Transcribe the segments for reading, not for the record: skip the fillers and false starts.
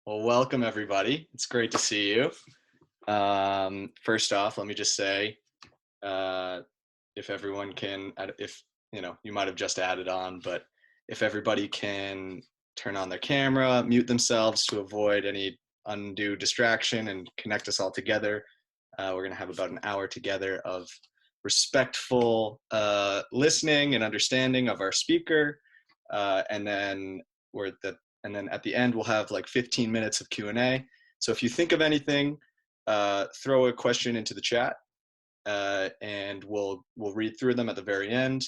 Well, welcome everybody. It's great to see you. First off, let me just say, if everyone can, if you might have just added on, but if everybody can turn on their camera, mute themselves to avoid any undue distraction and connect us all together. We're going to have about an hour together of respectful listening and understanding of our speaker, and then at the end we'll have like 15 minutes of Q&A. So if you think of anything, throw a question into the chat, and we'll read through them at the very end.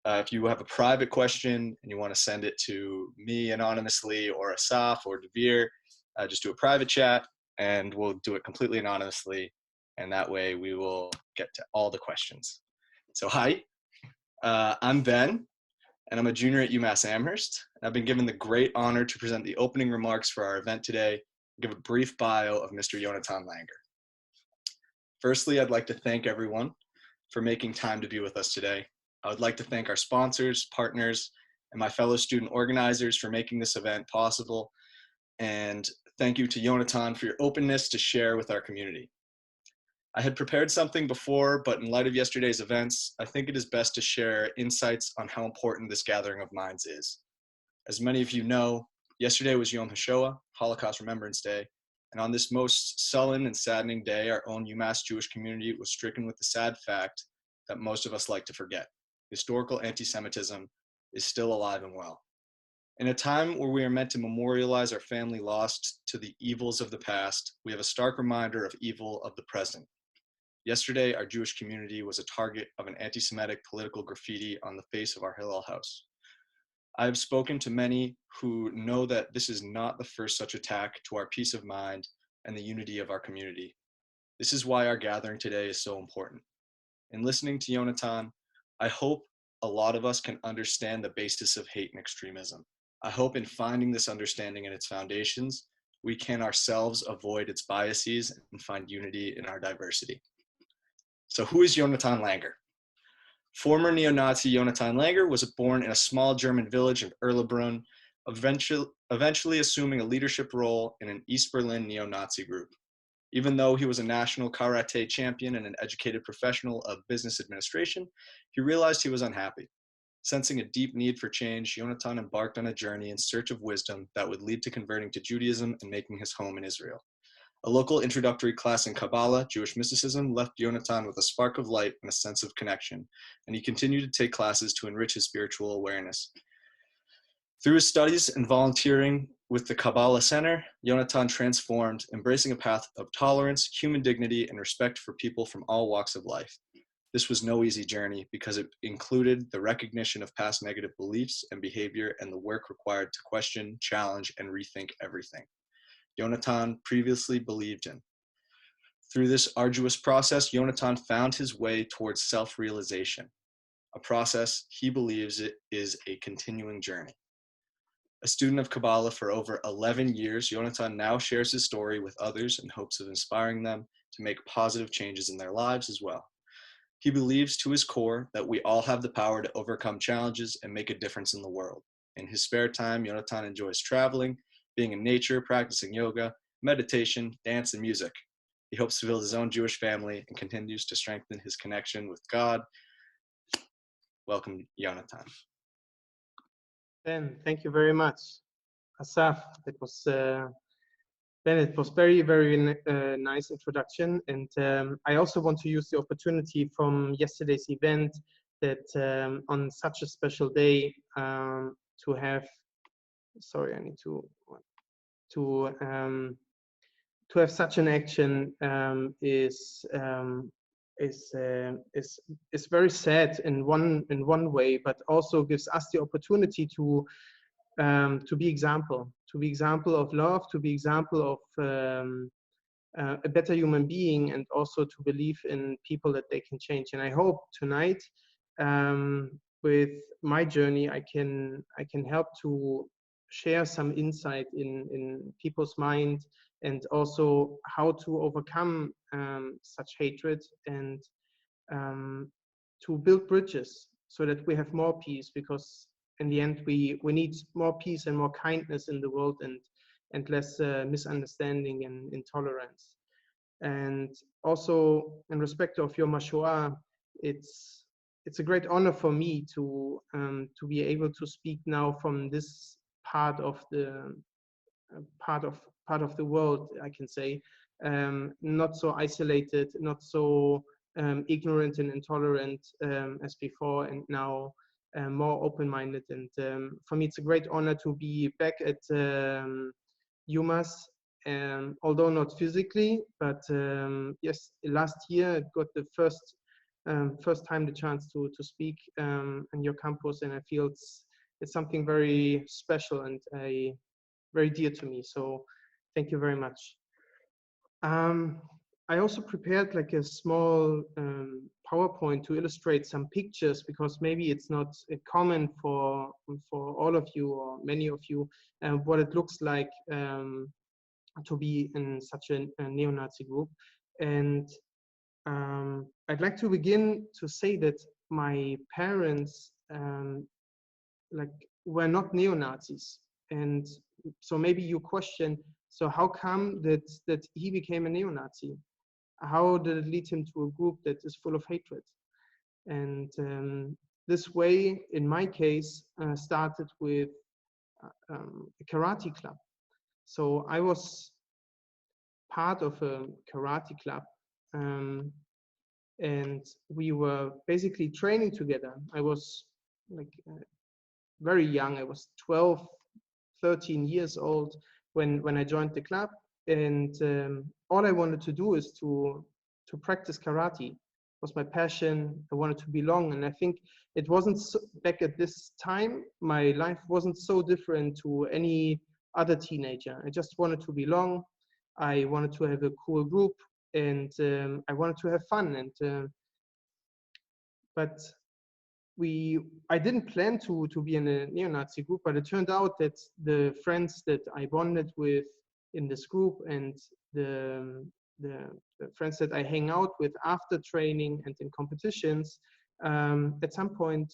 If you have a private question and you want to send it to me anonymously or Asaf or Devere, just do a private chat and we'll do it completely anonymously. And that way we will get to all the questions. So hi, I'm Ben, and I'm a junior at UMass Amherst. I've been given the great honor to present the opening remarks for our event today and give a brief bio of Mr. Yonatan Langer. Firstly, I'd like to thank everyone for making time to be with us today. I would like to thank our sponsors, partners, and my fellow student organizers for making this event possible. And thank you to Yonatan for your openness to share with our community. I had prepared something before, but in light of yesterday's events, I think it is best to share insights on how important this gathering of minds is. As many of you know, yesterday was Yom HaShoah, Holocaust Remembrance Day, and on this most sullen and saddening day, our own UMass Jewish community was stricken with the sad fact that most of us like to forget. Historical anti-Semitism is still alive and well. In a time where we are meant to memorialize our family lost to the evils of the past, we have a stark reminder of evil of the present. Yesterday, our Jewish community was a target of an anti-Semitic political graffiti on the face of our Hillel house. I have spoken to many who know that this is not the first such attack to our peace of mind and the unity of our community. This is why our gathering today is so important. In listening to Yonatan, I hope a lot of us can understand the basis of hate and extremism. I hope in finding this understanding and its foundations, we can ourselves avoid its biases and find unity in our diversity. So who is Yonatan Langer? Former neo-Nazi Yonatan Langer was born in a small German village of Erlebrunn, eventually assuming a leadership role in an East Berlin neo-Nazi group. Even though he was a national karate champion and an educated professional of business administration, he realized he was unhappy. Sensing a deep need for change, Yonatan embarked on a journey in search of wisdom that would lead to converting to Judaism and making his home in Israel. A local introductory class in Kabbalah, Jewish mysticism, left Yonatan with a spark of light and a sense of connection, and he continued to take classes to enrich his spiritual awareness. Through his studies and volunteering with the Kabbalah Center, Yonatan transformed, embracing a path of tolerance, human dignity, and respect for people from all walks of life. This was no easy journey because it included the recognition of past negative beliefs and behavior and the work required to question, challenge, and rethink everything Yonatan previously believed in. Through this arduous process, Yonatan found his way towards self-realization, a process he believes it is a continuing journey. A student of Kabbalah for over 11 years, Yonatan now shares his story with others in hopes of inspiring them to make positive changes in their lives as well. He believes to his core that we all have the power to overcome challenges and make a difference in the world. In his spare time, Yonatan enjoys traveling, being in nature, practicing yoga, meditation, dance, and music. He hopes to build his own Jewish family and continues to strengthen his connection with God. Welcome, Yonatan. Ben, thank you very much. Asaf, it was Ben, it was very, very nice introduction, and I also want to use the opportunity from yesterday's event that on such a special day to have. Sorry, I need to have such an action is very sad in one way, but also gives us the opportunity to be example of love, to be example of a better human being, and also to believe in people that they can change. And I hope tonight with my journey I can help to share some insight in people's mind, and also how to overcome such hatred, and to build bridges so that we have more peace, because in the end we need more peace and more kindness in the world, and less misunderstanding and intolerance. And also, in respect of Yom HaShoah, it's a great honor for me to be able to speak now from this part of the part of the world, I can say, not so isolated, not so ignorant and intolerant as before, and now more open-minded. And for me, it's a great honor to be back at UMass, although not physically, but yes, last year I got the first time the chance to speak on your campus, and I feel it's something very special and very dear to me. So thank you very much. I also prepared like a small PowerPoint to illustrate some pictures, because maybe it's not common for all of you or many of you what it looks like to be in such a neo-Nazi group. And I'd like to begin to say that my parents like were not neo-Nazis, and so maybe you question, so how come that he became a neo-Nazi? How did it lead him to a group that is full of hatred? And this way, in my case, started with a karate club. So I was part of a karate club, and we were basically training together. I was like very young. I was 12, 13 years old when I joined the club, and all I wanted to do is to practice karate. It was my passion. I wanted to belong, and I think it wasn't so, back at this time, my life wasn't so different to any other teenager. I just wanted to belong. I wanted to have a cool group, and I wanted to have fun. And but I didn't plan to be in a neo-Nazi group, but it turned out that the friends that I bonded with in this group, and the friends that I hang out with after training and in competitions, at some point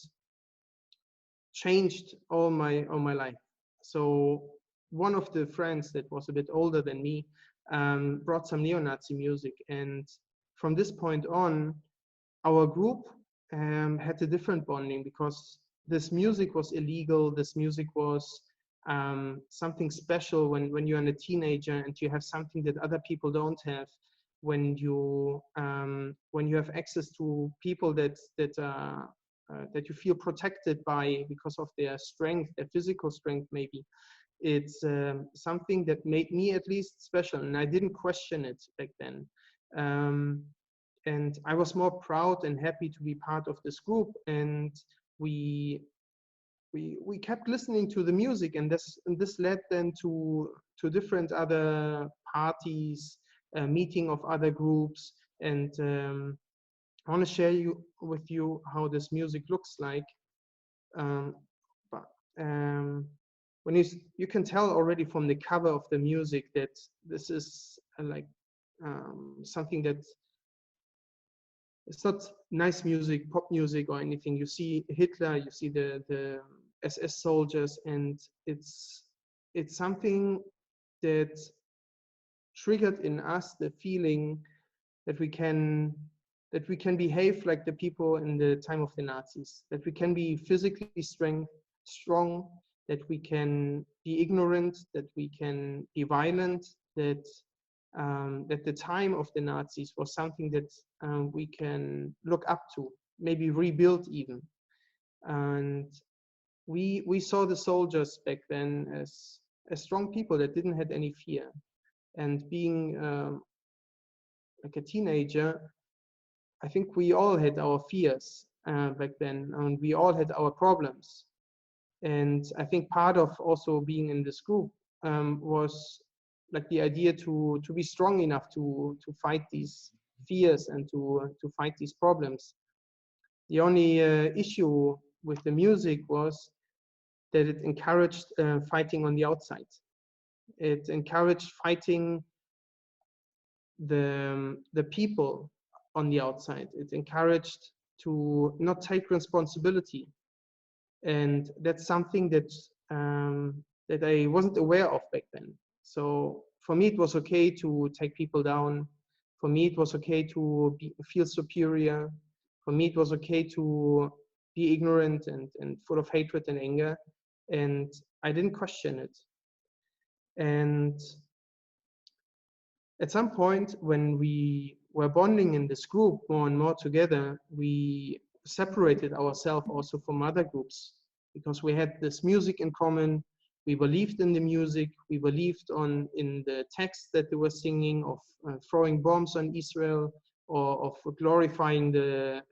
changed all my life. So one of the friends that was a bit older than me brought some neo-Nazi music, and from this point on, our group had a different bonding, because this music was illegal. This music was something special when you're a teenager and you have something that other people don't have. When you have access to people that you feel protected by because of their strength, their physical strength, maybe. It's something that made me at least special, and I didn't question it back then. And I was more proud and happy to be part of this group, and we kept listening to the music, and this led then to different other parties, meeting of other groups, and I want to share with you how this music looks like. When you can tell already from the cover of the music that this is like something that it's not nice music, pop music or anything. You see Hitler, you see the SS soldiers, and it's something that triggered in us the feeling that we can behave like the people in the time of the Nazis, that we can be physically strong, that we can be ignorant, that we can be violent, that the time of the Nazis was something that we can look up to, maybe rebuild even. And we saw the soldiers back then as strong people that didn't have any fear. And being like a teenager, I think we all had our fears back then, and we all had our problems. And I think part of also being in this group was like the idea to be strong enough to fight these fears and to fight these problems. The only issue with the music was that it encouraged fighting on the outside. It encouraged fighting the people on the outside. It encouraged to not take responsibility, and that's something that that I wasn't aware of back then. So for me, it was okay to take people down. For me, it was okay to feel superior. For me, it was okay to be ignorant and full of hatred and anger. And I didn't question it. And at some point, when we were bonding in this group more and more together, we separated ourselves also from other groups because we had this music in common. We believed in the music. We believed in the text that they were singing of throwing bombs on Israel or of glorifying the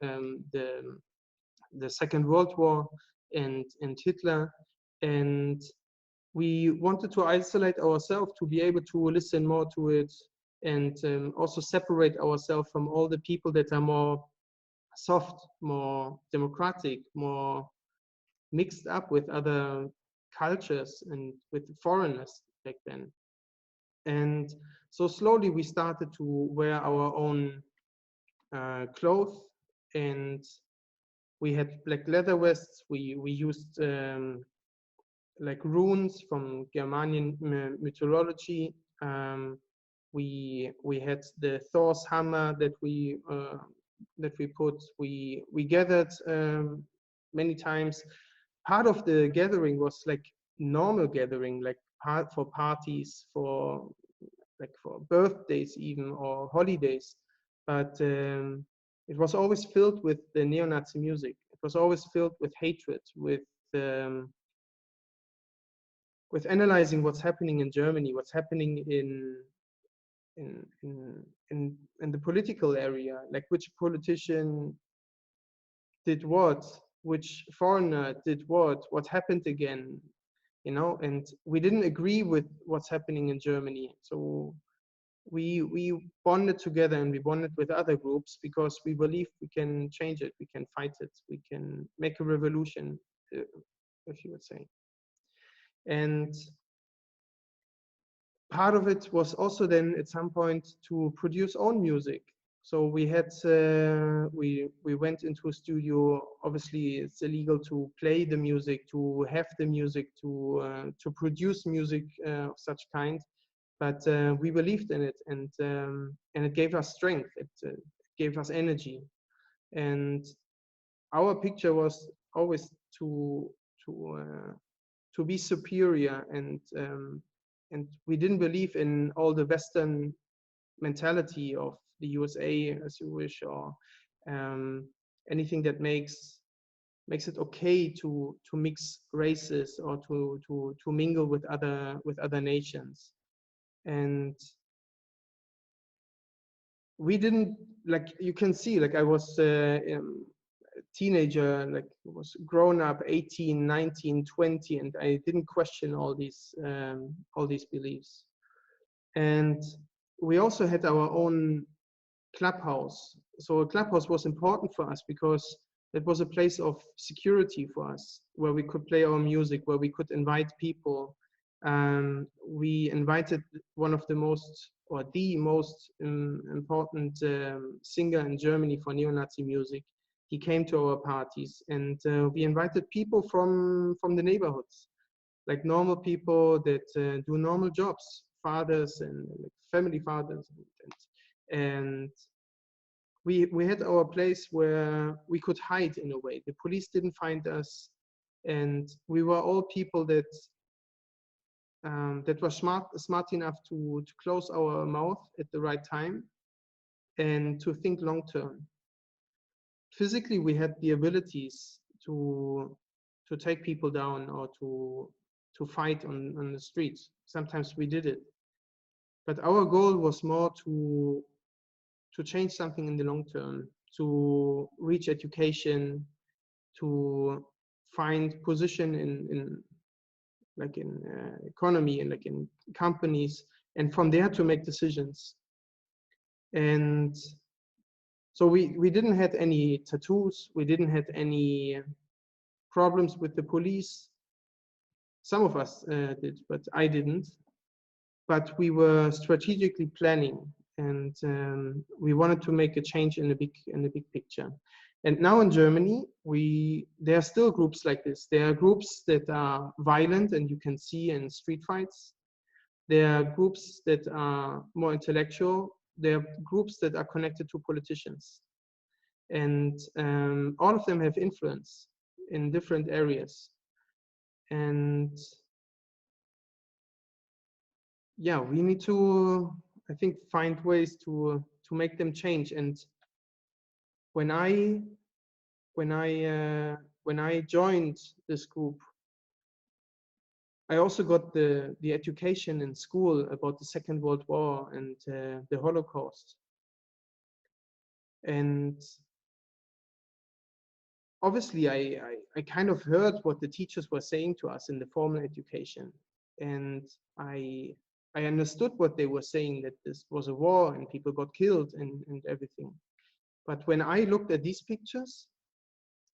Second World War and Hitler. And we wanted to isolate ourselves to be able to listen more to it and also separate ourselves from all the people that are more soft, more democratic, more mixed up with other cultures and with foreigners back then. And so slowly we started to wear our own clothes, and we had black leather vests. We used like runes from Germanian mythology. We had the Thor's hammer that we put. We gathered many times. Part of the gathering was like normal gathering, like for parties, for birthdays even, or holidays. But it was always filled with the neo-Nazi music. It was always filled with hatred, with analyzing what's happening in Germany, what's happening in the political area, like which politician did what, which foreigner did what happened again, you know. And we didn't agree with what's happening in Germany, so we bonded together, and we bonded with other groups because we believe we can change it, we can fight it, we can make a revolution, if you would say. And part of it was also then at some point to produce own music. So we had we went into a studio. Obviously, it's illegal to play the music, to have the music, to produce music of such kind. But we believed in it, and it gave us strength. It gave us energy, and our picture was always to be superior, and we didn't believe in all the Western mentality of the USA, as you wish, or anything that makes it okay to mix races or to mingle with other nations. And we didn't, like, you can see, like I was a teenager, like was grown up 18, 19, 20, and I didn't question all these beliefs. And we also had our own clubhouse. So a clubhouse was important for us because it was a place of security for us, where we could play our music, where we could invite people. We invited one of the most important singer in Germany for neo-Nazi music. He came to our parties, and we invited people from the neighborhoods, like normal people that do normal jobs, fathers and like family fathers, and we had our place where we could hide in a way. The police didn't find us, and we were all people that were smart enough to close our mouth at the right time and to think long term. Physically, we had the abilities to take people down or to fight on the streets. Sometimes we did it, but our goal was more to change something in the long term, to reach education, to find position in economy and like in companies, and from there to make decisions. And so we didn't have any tattoos, we didn't have any problems with the police. Some of us did, but I didn't. But we were strategically planning, and we wanted to make a change in the big picture. And now in Germany, there are still groups like this. There are groups that are violent, and you can see in street fights. There are groups that are more intellectual. There are groups that are connected to politicians. And all of them have influence in different areas. And yeah, we need to, I think, find ways to make them change. And when I joined this group, I also got the education in school about the Second World War and the Holocaust. And obviously, I kind of heard what the teachers were saying to us in the formal education, and I understood what they were saying, that this was a war and people got killed and everything. But when I looked at these pictures,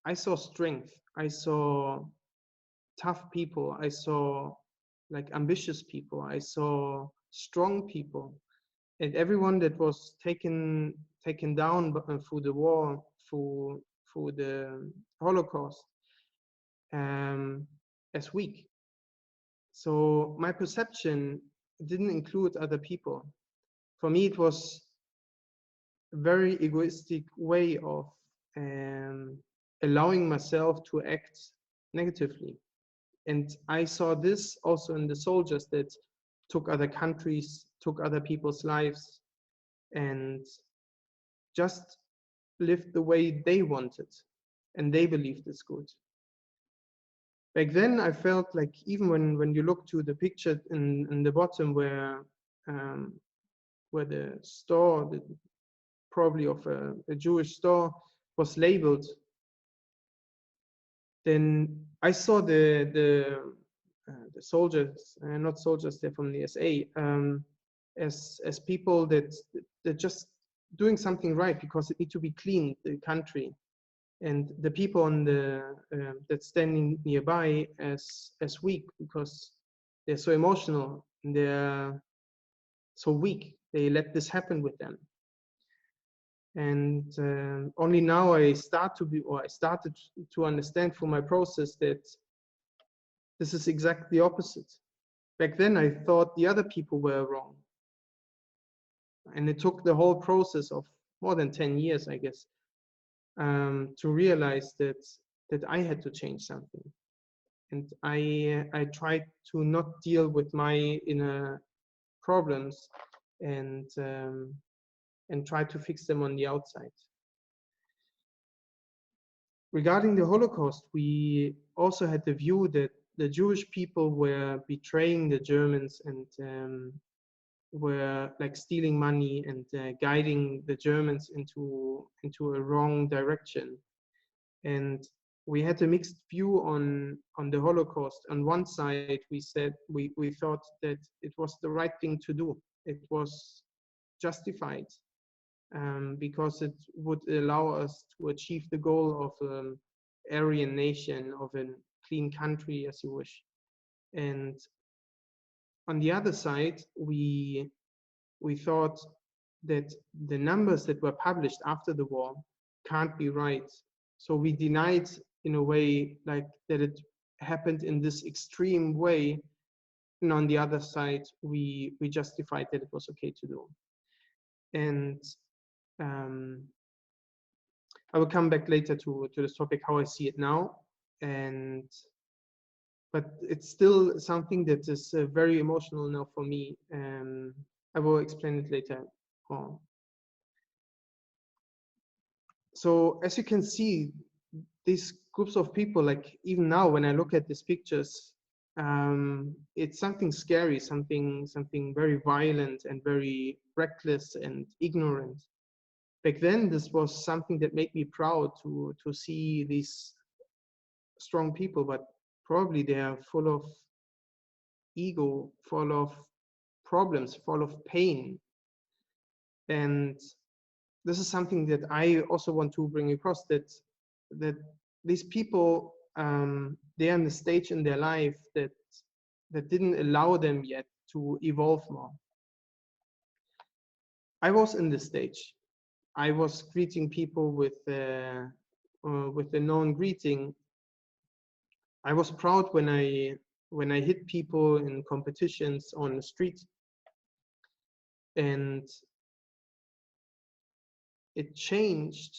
I saw strength. I saw tough people. I saw like ambitious people. I saw strong people, and everyone that was taken down through the war, through the Holocaust, as weak. So my perception didn't include other people. For me, it was a very egoistic way of allowing myself to act negatively. And I saw this also in the soldiers that took other countries, took other people's lives, and just lived the way they wanted and they believed is good. Back then, I felt like even when you look to the picture in the bottom where the store, probably of a Jewish store, was labeled, then I saw the soldiers, not soldiers, they're from the SA, as people that just doing something right because it needs to be clean, the country, and the people on the that's standing nearby as weak because they're so emotional and they're so weak. They let this happen with them. And only now I started to understand through my process that this is exactly the opposite. Back then I thought the other people were wrong. And it took the whole process of more than 10 years, I guess, to realize that I had to change something. And I tried to not deal with my inner problems and try to fix them on the outside. Regarding the Holocaust, we also had the view that the Jewish people were betraying the Germans and were like stealing money and guiding the Germans into a wrong direction. And we had a mixed view on the Holocaust. On one side, we said we thought that it was the right thing to do. It was justified because it would allow us to achieve the goal of an Aryan nation, of a clean country, as you wish. And on the other side, we thought that the numbers that were published after the war can't be right. So we denied, in a way, like that it happened in this extreme way. And on the other side, we justified that it was okay to do. And I will come back later to this topic, how I see it now. But it's still something that is very emotional now for me. I will explain it later on. So as you can see, these groups of people, like even now when I look at these pictures, it's something scary, something very violent and very reckless and ignorant. Back then, this was something that made me proud to see these strong people, but probably they are full of ego, full of problems, full of pain. And this is something that I also want to bring across, that these people, they're on the stage in their life that didn't allow them yet to evolve more. I was in this stage. I was greeting people with the known greeting. I was proud when when I hit people in competitions on the street, and it changed.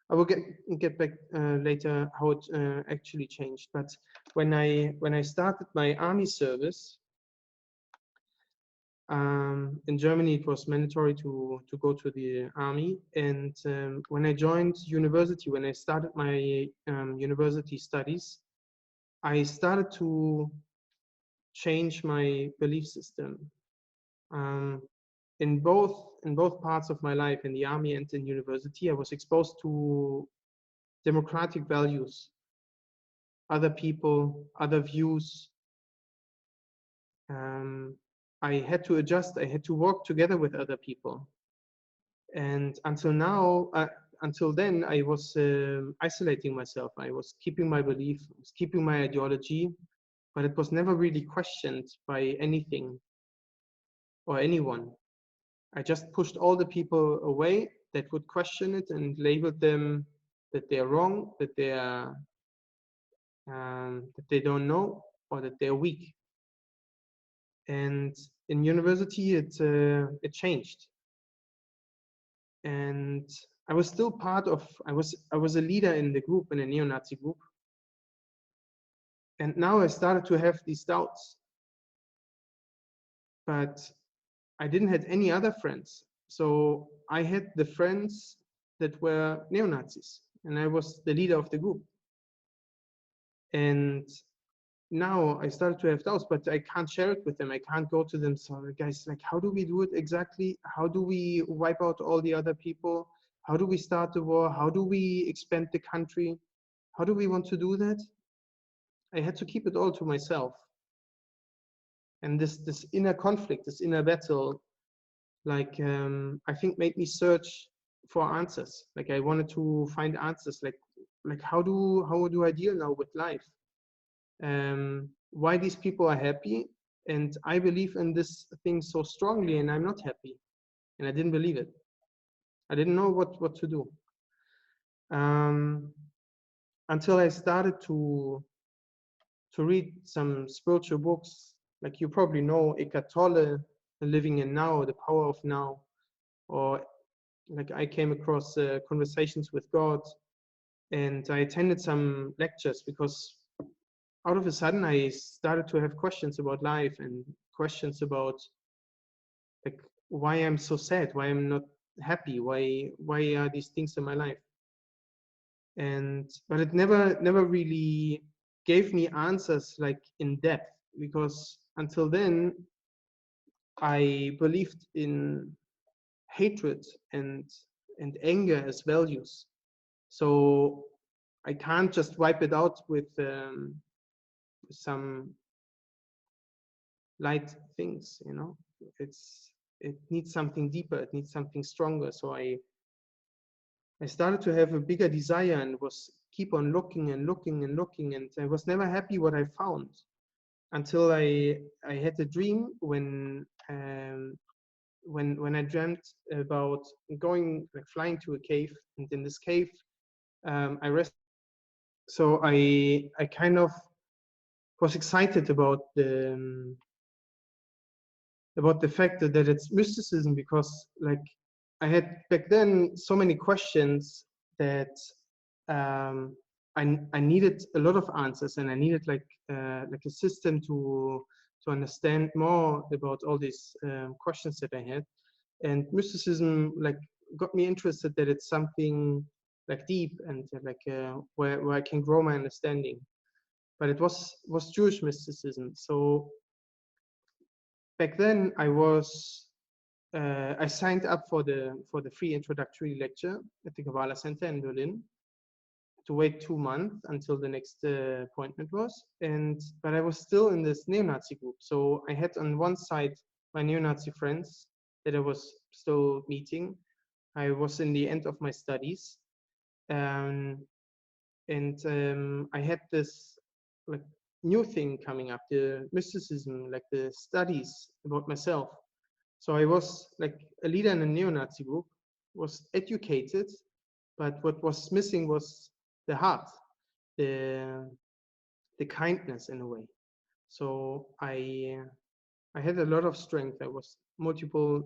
I will get back later how it actually changed. But when I started my army service, in Germany, it was mandatory to go to the army. And when I joined university, when I started my university studies, I started to change my belief system. In both parts of my life, in the army and in university, I was exposed to democratic values, other people, other views. I had to adjust. I had to work together with other people. And until then, I was isolating myself. I was keeping my belief, I was keeping my ideology, but it was never really questioned by anything or anyone. I just pushed all the people away that would question it and labeled them that they're wrong, that they don't know, or that they're weak. And in university, it changed. And I was still part of. I was a leader in the group, in a neo-Nazi group. And now I started to have these doubts. But I didn't have any other friends. So I had the friends that were neo-Nazis, and I was the leader of the group. And now I started to have doubts, but I can't share it with them. I can't go to them. So guys, like, how do we do it exactly? How do we wipe out all the other people? How do we start the war? How do we expand the country? How do we want to do that? I had to keep it all to myself. And this inner conflict, this inner battle, like I think made me search for answers. Like I wanted to find answers. Like how do I deal now with life? Why these people are happy, and I believe in this thing so strongly, and I'm not happy, and I didn't believe it. I didn't know what to do until I started to read some spiritual books. Like you probably know Eckhart Tolle, Living in Now, The Power of Now, or like I came across Conversations with God, and I attended some lectures because out of a sudden I started to have questions about life and questions about like why I'm so sad, why I'm not happy, why are these things in my life? But it never really gave me answers like in depth, because until then I believed in hatred and anger as values. So I can't just wipe it out with some light things, you know. It needs something deeper, it needs something stronger. So I started to have a bigger desire and was keep on looking and looking and looking, and I was never happy what I found until I had a dream when I dreamt about going, like flying to a cave, and in this cave I rested. So I kind of was excited about the fact that it's mysticism, because like I had back then so many questions that I needed a lot of answers, and I needed like a system to understand more about all these questions that I had. And mysticism like got me interested that it's something like deep and like where I can grow my understanding. But it was Jewish mysticism. So back then I signed up for the free introductory lecture at the Kabbalah Center in Berlin, to wait 2 months until the next appointment was. But I was still in this neo-Nazi group. So I had on one side my neo-Nazi friends that I was still meeting. I was in the end of my studies. I had this like new thing coming up, the mysticism, like the studies about myself. So I was like a leader in a neo-Nazi group, was educated, but what was missing was the heart, the kindness in a way. So I had a lot of strength. I was multiple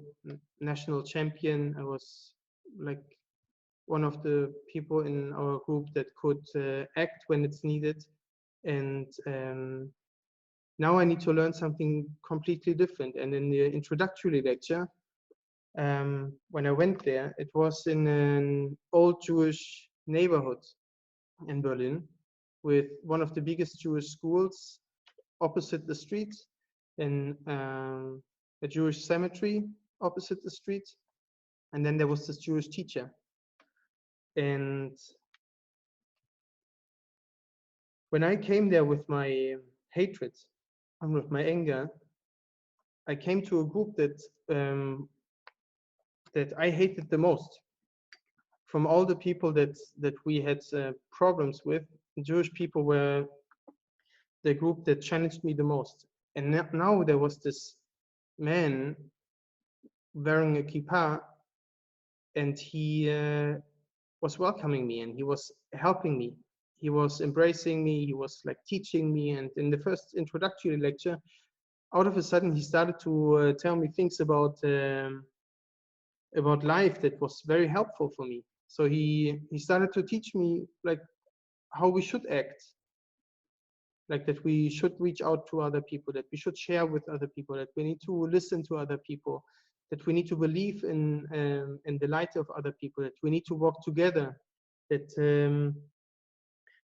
national champion. I was like one of the people in our group that could act when it's needed. And now I need to learn something completely different. And in the introductory lecture, when I went there, it was in an old Jewish neighborhood in Berlin with one of the biggest Jewish schools opposite the street, in a Jewish cemetery opposite the street. And then there was this Jewish teacher. And when I came there with my hatred and with my anger, I came to a group that I hated the most. From all the people that we had problems with, Jewish people were the group that challenged me the most. And now there was this man wearing a kippah, and he was welcoming me, and he was helping me. He was embracing me. He was like teaching me. And in the first introductory lecture, out of a sudden, he started to tell me things about life that was very helpful for me. So he started to teach me like how we should act, like that we should reach out to other people, that we should share with other people, that we need to listen to other people, that we need to believe in the light of other people, that we need to work together, that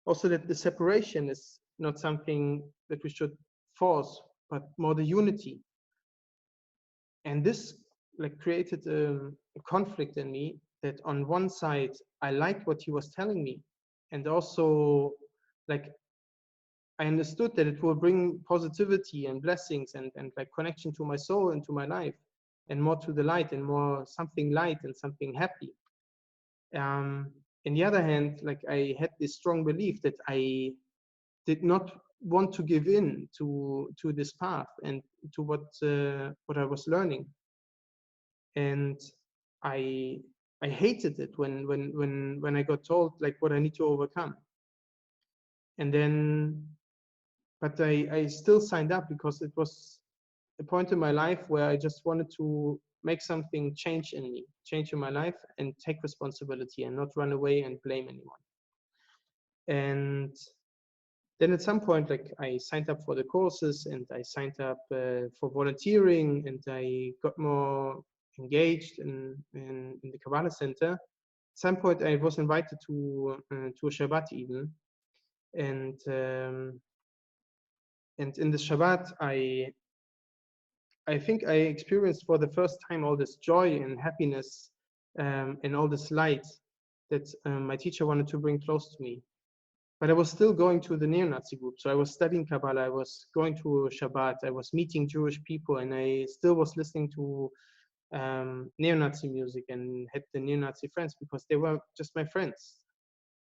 also that the separation is not something that we should force, but more the unity. And this like created a conflict in me, that on one side I liked what he was telling me, and also like I understood that it will bring positivity and blessings and like connection to my soul and to my life, and more to the light and more something light and something happy. On the other hand, like I had this strong belief that I did not want to give in to this path and to what I was learning. And I hated it when I got told like what I need to overcome. And then, but I still signed up because it was a point in my life where I just wanted to make something change in my life, and take responsibility and not run away and blame anyone. And then at some point, like I signed up for the courses, and I signed up for volunteering, and I got more engaged in the Kabbalah Center. At some point, I was invited to a Shabbat even, and in the Shabbat, I think I experienced for the first time all this joy and happiness and all this light that my teacher wanted to bring close to me. But I was still going to the neo-Nazi group. So I was studying Kabbalah, I was going to Shabbat, I was meeting Jewish people, and I still was listening to neo-Nazi music and had the neo-Nazi friends because they were just my friends.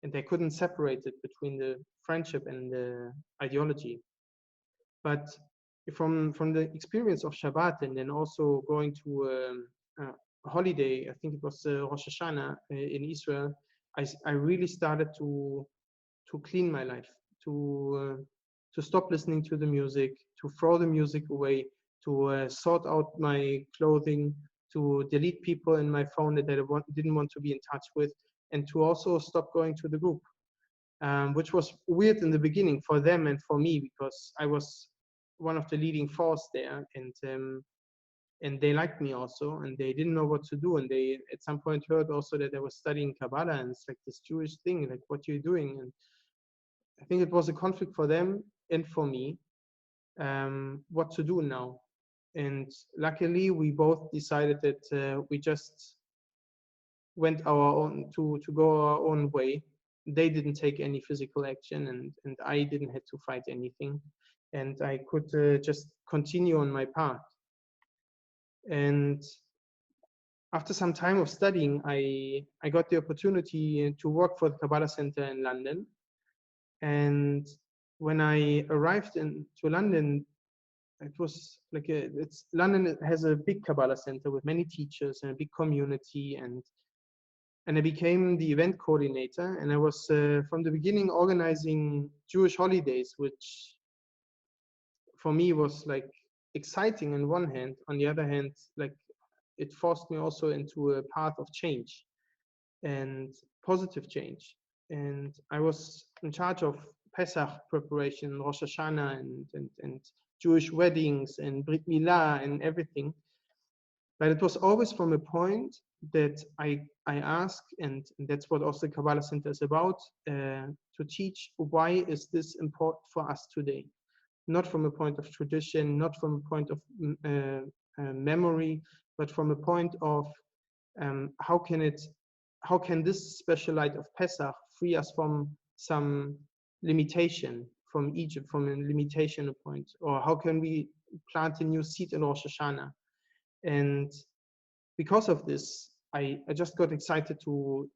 And I couldn't separate it between the friendship and the ideology. But from the experience of Shabbat, and then also going to a holiday, I think it was Rosh Hashanah in Israel, I really started to clean my life, to stop listening to the music, to throw the music away, to sort out my clothing, to delete people in my phone that I didn't want to be in touch with, and to also stop going to the group, which was weird in the beginning for them and for me, because I was one of the leading force there, and they liked me also, and they didn't know what to do, and they at some point heard also that I was studying Kabbalah, and it's like this Jewish thing, like what you're doing. And I think it was a conflict for them and for me, what to do now. And luckily, we both decided that we just went our own to go our own way. They didn't take any physical action, and I didn't have to fight anything, and I could just continue on my path. And after some time of studying, I got the opportunity to work for the Kabbalah Center in London. And when I arrived to London, it was like London has a big Kabbalah Center with many teachers and a big community, and I became the event coordinator, and I was from the beginning organizing Jewish holidays, which for me was like exciting on one hand. On the other hand, like it forced me also into a path of change and positive change. And I was in charge of Pesach preparation, Rosh Hashanah, and Jewish weddings and Brit Milah and everything. But it was always from a point that I ask, and that's what also the Kabbalah Center is about, to teach why is this important for us today. Not from a point of tradition, not from a point of memory, but from a point of how can this special light of Pesach free us from some limitation from Egypt, from a limitation point, or how can we plant a new seed in Rosh Hashanah? And because of this, I just got excited to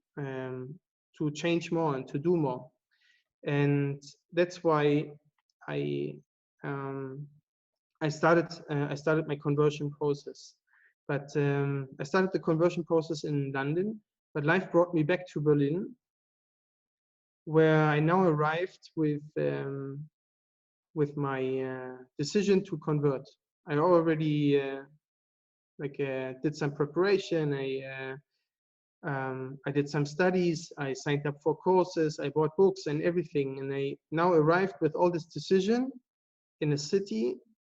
change more and to do more, and that's why I started my conversion process. But I started the conversion process in London, but life brought me back to Berlin, where I now arrived with my decision to convert. I already did some preparation. I did some studies. I signed up for courses. I bought books and everything, and I now arrived with all this decision in a city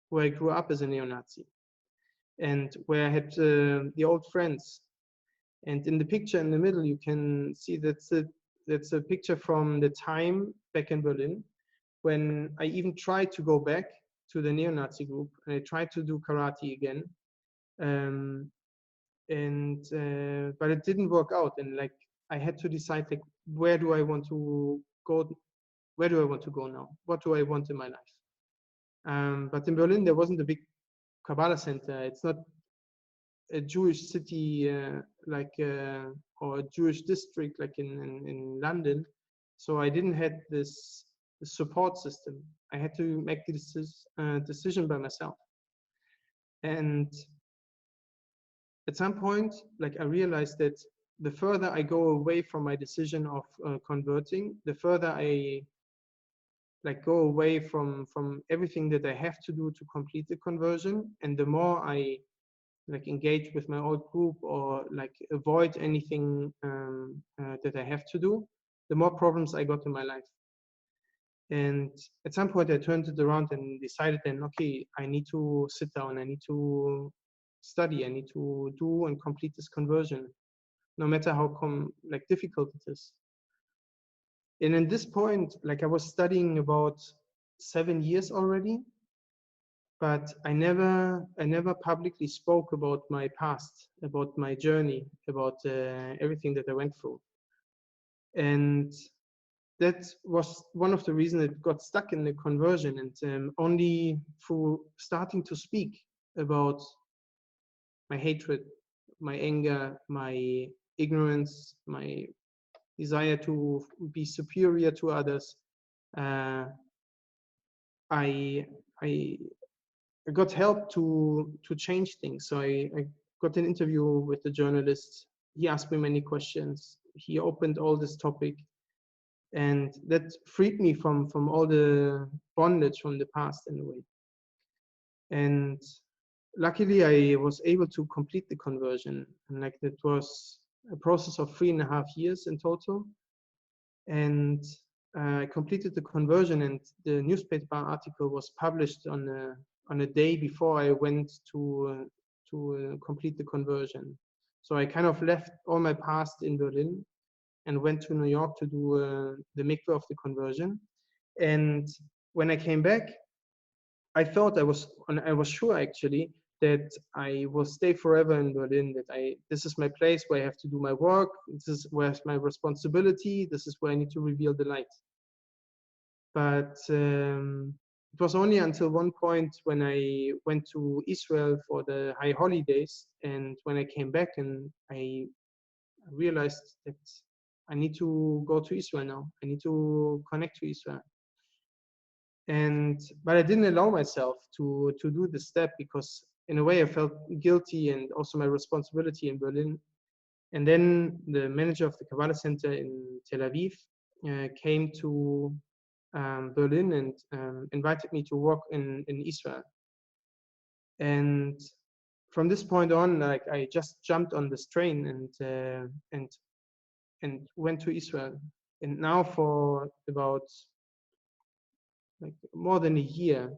where I grew up as a neo-Nazi, and where I had the old friends. And in the picture in the middle, you can see that's a picture from the time back in Berlin, when I even tried to go back to the neo-Nazi group, and I tried to do karate again. But it didn't work out, and like I had to decide, like, where do I want to go? Where do I want to go now? What do I want in my life? But in Berlin, there wasn't a big Kabbalah center. It's not a Jewish city or a Jewish district like in London. So I didn't have this support system. I had to make this decision by myself. And at some point, like I realized that the further I go away from my decision of converting, the further I go away from everything that I have to do to complete the conversion, and the more I engage with my old group or avoid anything that I have to do, the more problems I got in my life. And at some point I turned it around and decided then, okay, I need to sit down, I need to study, I need to do and complete this conversion, no matter how difficult it is. And at this point, I was studying about 7 years already, but I never publicly spoke about my past, about my journey, about everything that I went through. And that was one of the reasons it got stuck in the conversion. And only through starting to speak about my hatred, my anger, my ignorance, my desire to be superior to others, I got help to change things. So I got an interview with the journalist. He asked me many questions. He opened all this topic, and that freed me from all the bondage from the past in a way. And luckily, I was able to complete the conversion, and it was a process of 3.5 years in total. And I completed the conversion, and the newspaper article was published on a day before I went to complete the conversion. So I kind of left all my past in Berlin and went to New York to do the mikveh of the conversion. And when I came back, I thought I was sure actually that I will stay forever in Berlin, that this is my place where I have to do my work, this is where it's my responsibility, this is where I need to reveal the light. But it was only until one point when I went to Israel for the high holidays, and when I came back and I realized that I need to go to Israel now. I need to connect to Israel. But I didn't allow myself to do the step, because in a way I felt guilty and also my responsibility in Berlin. And then the manager of the Kabbalah Center in Tel Aviv came to Berlin and invited me to work in Israel. And from this point on, like I just jumped on this train and went to Israel. And now for about like more than a year,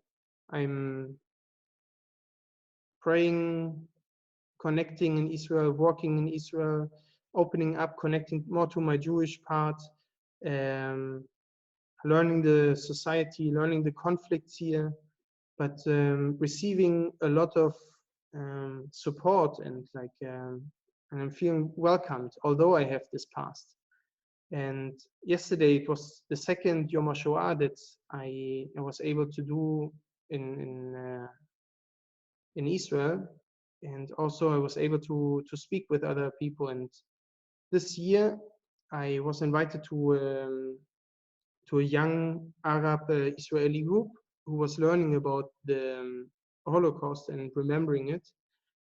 I'm praying, connecting in Israel, working in Israel, opening up, connecting more to my Jewish part, um, learning the society, learning the conflicts here, but receiving a lot of support and and I'm feeling welcomed, although I have this past. And yesterday it was the second Yom HaShoah that I was able to do in Israel, and also I was able to speak with other people. And this year I was invited to a young Arab Israeli group who was learning about the Holocaust and remembering it,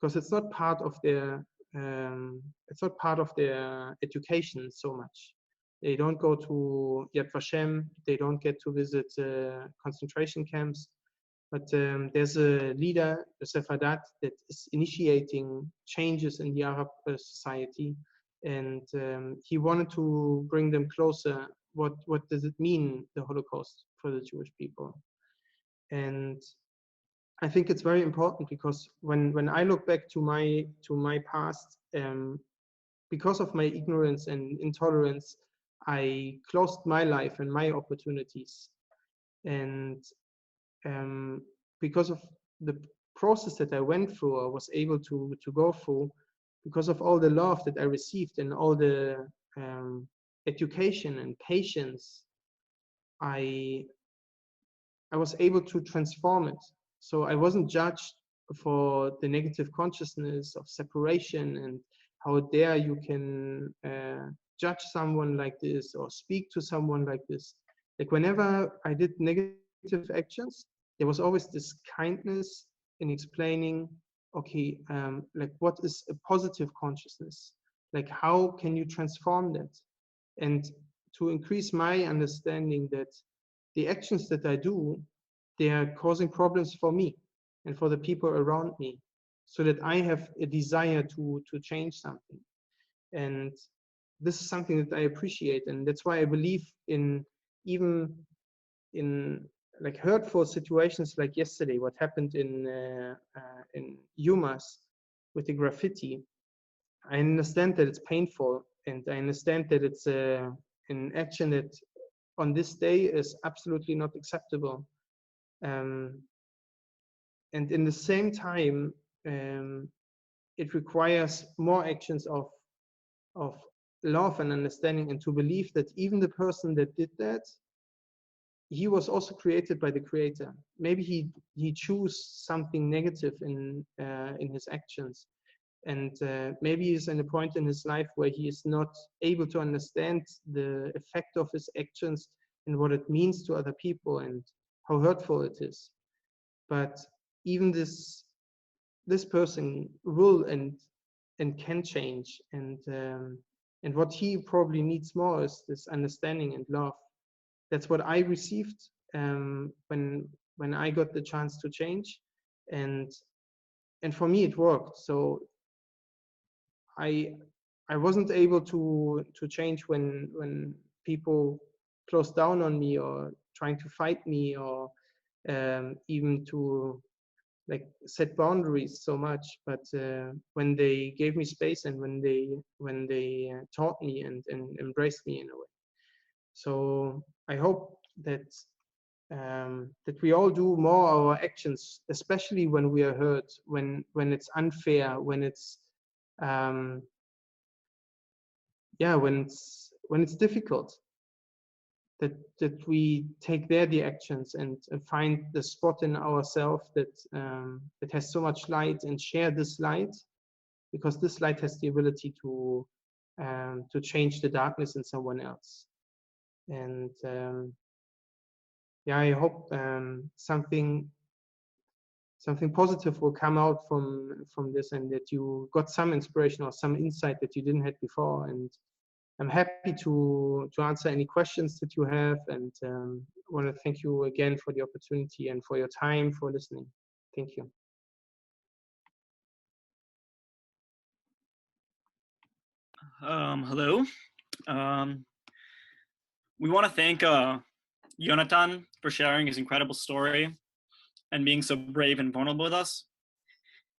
because it's not part of their education so much. They don't go to Yad Vashem, they don't get to visit concentration camps, but there's a leader, a Sephardat, that is initiating changes in the Arab society, and he wanted to bring them closer. What does it mean, the Holocaust, for the Jewish people? And I think it's very important, because when I look back to my past, because of my ignorance and intolerance, I closed my life and my opportunities. And because of the process that I went through, I was able to go through, because of all the love that I received and all the education and patience, I was able to transform it. So I wasn't judged for the negative consciousness of separation and how dare you can judge someone like this or speak to someone like this. Like whenever I did negative actions, there was always this kindness in explaining, okay, like what is a positive consciousness? Like how can you transform that? And to increase my understanding that the actions that I do, they are causing problems for me and for the people around me, so that I have a desire to change something. And this is something that I appreciate, and that's why I believe in, even in like hurtful situations like yesterday, what happened in UMass with the graffiti. I understand that it's painful, and I understand that it's an action that on this day is absolutely not acceptable. Um, and in the same time, it requires more actions of love and understanding, and to believe that even the person that did that, he was also created by the creator. Maybe he chose something negative in his actions, and maybe he's in a point in his life where he is not able to understand the effect of his actions and what it means to other people and how hurtful it is. But even this person will and can change, and what he probably needs more is this understanding and love. That's what I received when I got the chance to change, and for me it worked. So I wasn't able to change when people closed down on me or trying to fight me, or even to like set boundaries so much. But when they gave me space, and when they taught me and embraced me in a way. So I hope that that we all do more our actions, especially when we are hurt, when it's unfair, when it's yeah, when it's difficult, that we take there the actions and find the spot in ourselves that has so much light, and share this light, because this light has the ability to change the darkness in someone else. And yeah, I hope something positive will come out from this, and that you got some inspiration or some insight that you didn't have before. And I'm happy to answer any questions that you have, and I want to thank you again for the opportunity and for your time for listening. Thank you. Hello. We want to thank Yonatan for sharing his incredible story and being so brave and vulnerable with us.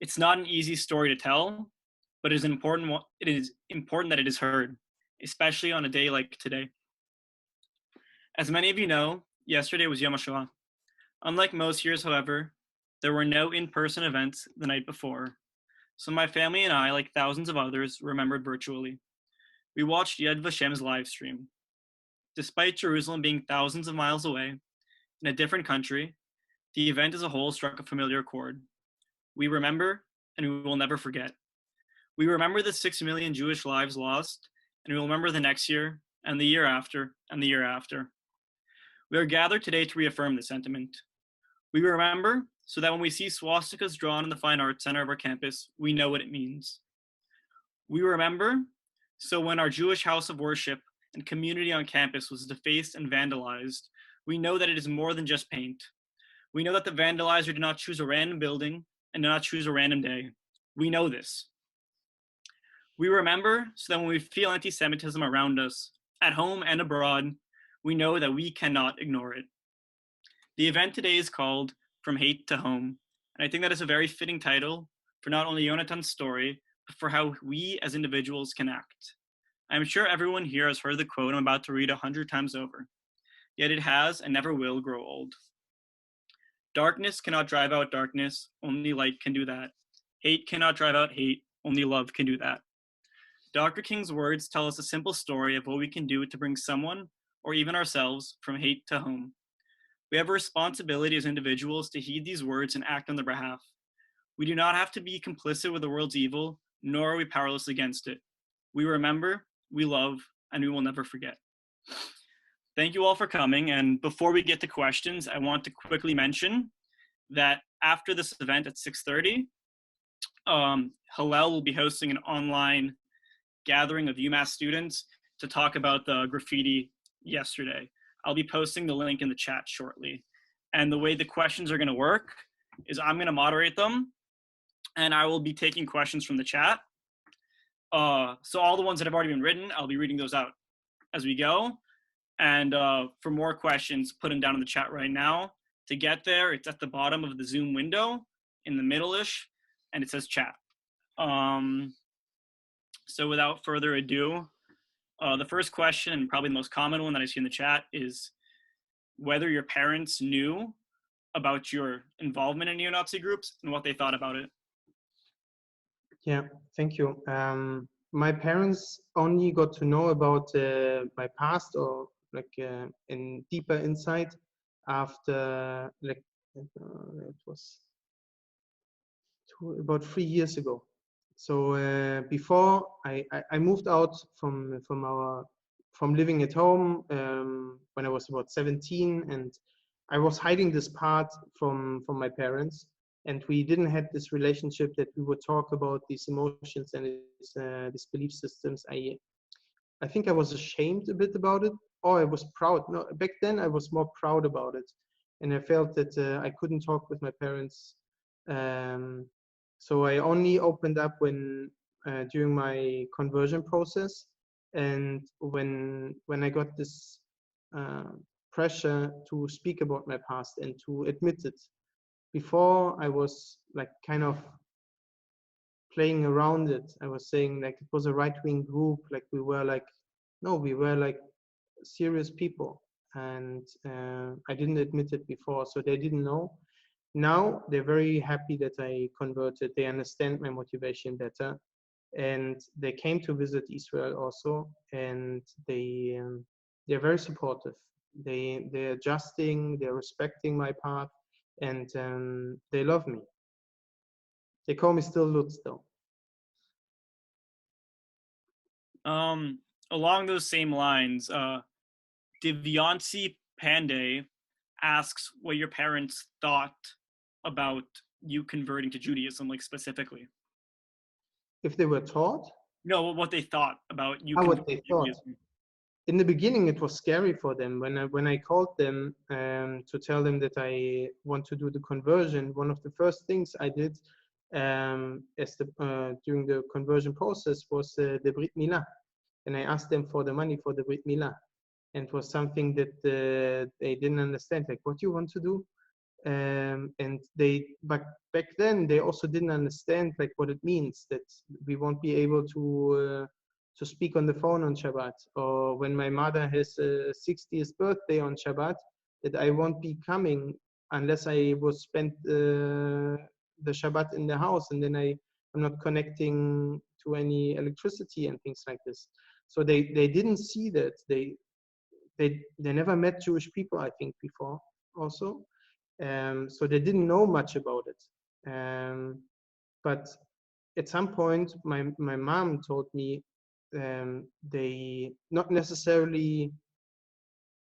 It's not an easy story to tell, but it is important that it is heard, especially on a day like today. As many of you know, yesterday was Yom HaShoah. Unlike most years, however, there were no in-person events the night before, so my family and I, like thousands of others, remembered virtually. We watched Yad Vashem's live stream. Despite Jerusalem being thousands of miles away, in a different country, the event as a whole struck a familiar chord. We remember, and we will never forget. We remember the 6 million Jewish lives lost, and we will remember the next year, and the year after, and the year after. We are gathered today to reaffirm this sentiment. We remember so that when we see swastikas drawn in the Fine Arts Center of our campus, we know what it means. We remember so when our Jewish house of worship and community on campus was defaced and vandalized, we know that it is more than just paint. We know that the vandalizer did not choose a random building and did not choose a random day. We know this. We remember so that when we feel anti-Semitism around us, at home and abroad, we know that we cannot ignore it. The event today is called From Hate to Home, and I think that is a very fitting title for not only Yonatan's story, but for how we as individuals can act. I'm sure everyone here has heard the quote I'm about to read 100 times over, yet it has and never will grow old. Darkness cannot drive out darkness, only light can do that. Hate cannot drive out hate, only love can do that. Dr. King's words tell us a simple story of what we can do to bring someone, or even ourselves, from hate to home. We have a responsibility as individuals to heed these words and act on their behalf. We do not have to be complicit with the world's evil, nor are we powerless against it. We remember, we love, and we will never forget. Thank you all for coming, and before we get to questions, I want to quickly mention that after this event at 6:30, Hillel will be hosting an online gathering of UMass students to talk about the graffiti yesterday. I'll be posting the link in the chat shortly. And the way the questions are going to work is I'm going to moderate them, and I will be taking questions from the chat. So all the ones that have already been written, I'll be reading those out as we go. And for more questions, put them down in the chat right now. To get there, it's at the bottom of the Zoom window, in the middle-ish, and it says chat. So without further ado, the first question, and probably the most common one that I see in the chat, is whether your parents knew about your involvement in neo-Nazi groups and what they thought about it. Yeah, thank you. My parents only got to know about my past, or like in deeper insight, after like it was about 3 years ago. So before I moved out from living at home when I was about 17, and I was hiding this part from my parents, and we didn't have this relationship that we would talk about these emotions and these belief systems. I think I was ashamed a bit about it, or I was proud. No, back then I was more proud about it, and I felt that I couldn't talk with my parents. So I only opened up when during my conversion process, and when I got this pressure to speak about my past and to admit it. Before I was like kind of playing around it. I was saying like it was a right-wing group, like we were like, no, we were like serious people, and I didn't admit it before, so they didn't know. Now they're very happy that I converted. They understand my motivation better, and they came to visit Israel also, and they're very supportive. They're adjusting, they're respecting my path, and they love me. They call me still Lutz though. Along those same lines, Divyansi Pandey asks what your parents thought about you converting to Judaism, like specifically. If they were taught? No, what they thought about you What they converting to thought. Judaism. In the beginning, it was scary for them. When I called them to tell them that I want to do the conversion, one of the first things I did during the conversion process was the Brit Milah. And I asked them for the money for the Brit Milah. And it was something that they didn't understand, like, what do you want to do? But back then they also didn't understand like what it means that we won't be able to speak on the phone on Shabbat, or when my mother has a 60th birthday on Shabbat, that I won't be coming unless I was spent the Shabbat in the house, and then I'm not connecting to any electricity and things like this. So they didn't see that. They never met Jewish people, I think, before also. So they didn't know much about it. But at some point, my mom told me they not necessarily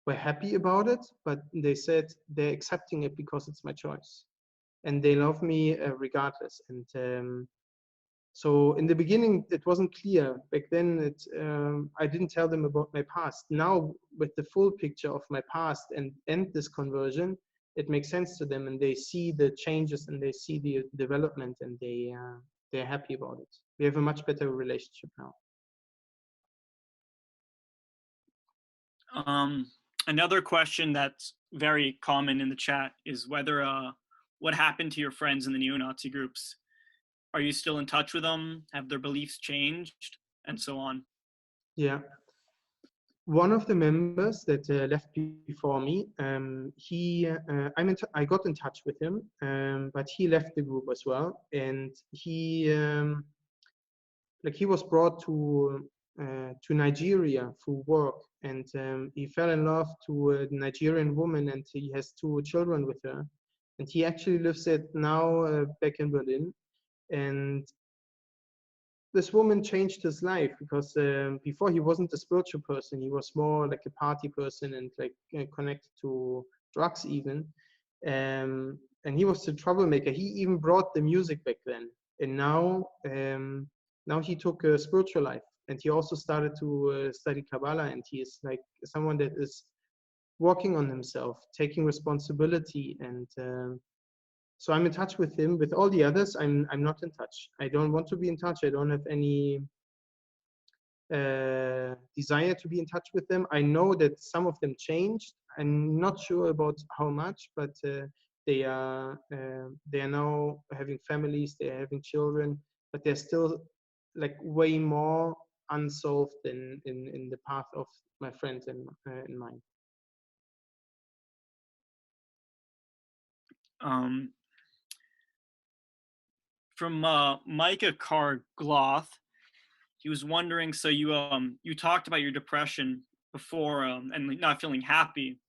were happy about it, but they said they're accepting it because it's my choice. And they love me regardless. And so in the beginning, it wasn't clear. Back then, I didn't tell them about my past. Now, with the full picture of my past and this conversion, it makes sense to them, and they see the changes and they see the development, and they're happy about it. We have a much better relationship now. Another question that's very common in the chat is whether what happened to your friends in the neo-Nazi groups. Are you still in touch with them? Have their beliefs changed? And so on. Yeah. One of the members that left before me, I got in touch with him, but he left the group as well, and he was brought to Nigeria for work, and he fell in love to a Nigerian woman, and he has 2 children with her, and he actually lives now back in Berlin, and this woman changed his life because before he wasn't a spiritual person. He was more like a party person and like connected to drugs even. And he was a troublemaker. He even brought the music back then. And now he took a spiritual life. And he also started to study Kabbalah. And he is like someone that is working on himself, taking responsibility. And so I'm in touch with him. With all the others, I'm not in touch. I don't want to be in touch. I don't have any desire to be in touch with them. I know that some of them changed. I'm not sure about how much, but they are now having families. They are having children, but they're still like way more unsolved than in the path of my friends and mine. From Micah Carr-Gloth, he was wondering, so you talked about your depression before and not feeling happy,